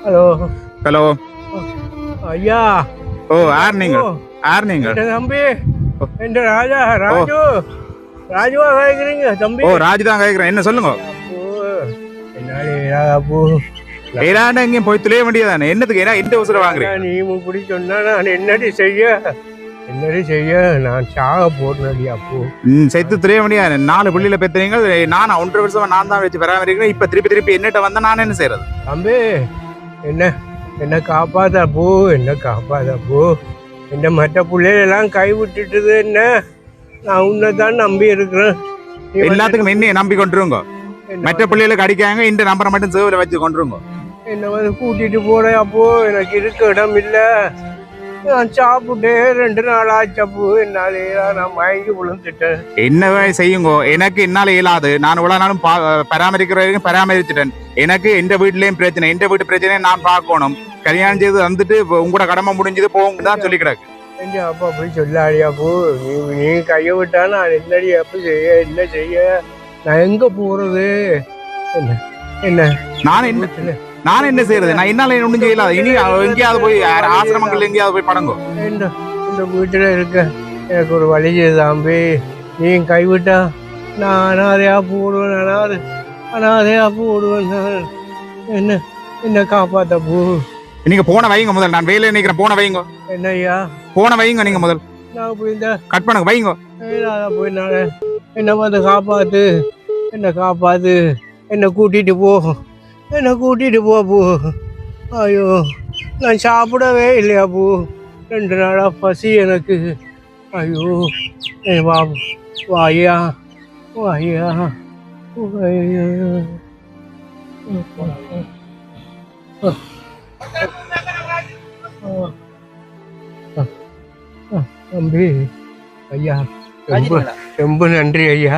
Hello hello ஐயா. ஓ யார் நீங்கள்? யார் நீங்கள்? தம்பி என் ராஜா ராஜு. ராஜுவா கேட்குறீங்க தம்பி? ஓ ராஜு தான் கேட்குறேன். என்ன சொல்லுங்க? அப்போ என்னாலே அப்போ ஏடாண்ட எங்கேயும் போய் துளைய வேண்டியதானே? என்னத்துக்கு ஏன்னா இந்த உசுரை வாங்குறேன்? நீ இப்படி சொன்னா நான் என்னடி செய்ய நான் சாக போடுறடி அப்போ. சேர்த்து துளைய வேண்டியது. 4 புள்ளியில பெற்றீங்க. நான் 1.5 வருஷமா நான் தான் வச்சு பராமரிக்கிறேன். இப்ப திருப்பி என்னட்ட வந்தா நான் என்ன செய்யறது? தம்பி என்ன காப்பாதப்போ என்ன மற்ற பிள்ளைகளெல்லாம் கை விட்டுட்டுது. என்ன நான் உன்னைதான் நம்பி இருக்கிறேன். எல்லாத்துக்கும் என்ன நம்பி கொண்டுருங்க. மற்ற பிள்ளைகளுக்கு அடிக்காங்க. இந்த நம்பரை மட்டும் சேவல வச்சு கொண்டுருங்க. என்ன வந்து கூட்டிட்டு போறேன் அப்போ. எனக்கு இருக்க இடம் இல்ல. நான் சாப்பிட்டே 2 நாள் ஆச்சப்போ. என்னாலே நான் மயங்கி விழுந்துட்டேன். என்னவே செய்யுங்க. எனக்கு என்னால இயலாது. நான் இவ்வளவு நாளும் பராமரிக்கிற வரைக்கும் பராமரிச்சுட்டேன். எனக்கு எந்த வீட்லயும் பிரச்சனை, எந்த வீட்டு பிரச்சனையை நான் பார்க்கணும். கல்யாணம் செய்து வந்துட்டு உங்களோட கடமை முடிஞ்சது போகும் தான் சொல்லி கிடக்கு. அப்பா அப்படி சொல்லாடியா போ. நீ கையை விட்டா நான் என்னடி அப்ப என்ன செய்ய? நான் எங்க போறது? நான் என்ன செய்யறது? நான் என்னால ஒண்ணும் செய்யலாது. இனி எங்கேயாவது போய் ஆசிரமங்கள் எங்கேயாவது போய் படங்கோ. இந்த வீட்டுல இருக்க எனக்கு ஒரு வழி தாம்பி. நீ கைவிட்டா நான் அனாதையா போடுவேன். என்ன காப்பாத்த போ. நீங்க போன வைங்க முதல். நான் வேலையை நினைக்கிறேன். போன வைங்க. என்ன ஐயா போன வைங்க நீங்க முதல். நான் போய் கட் பண்ணுங்க வைங்க. போய் நான் என்ன வந்து காப்பாத்து. என்ன கூட்டிட்டு போ. ஐயோ நான் சாப்பிடவே இல்லையா பூ. 2 நாளா பசி எனக்கு. ஐயோ வாயா. தம்பி ஐயா ரொம்ப நன்றி ஐயா.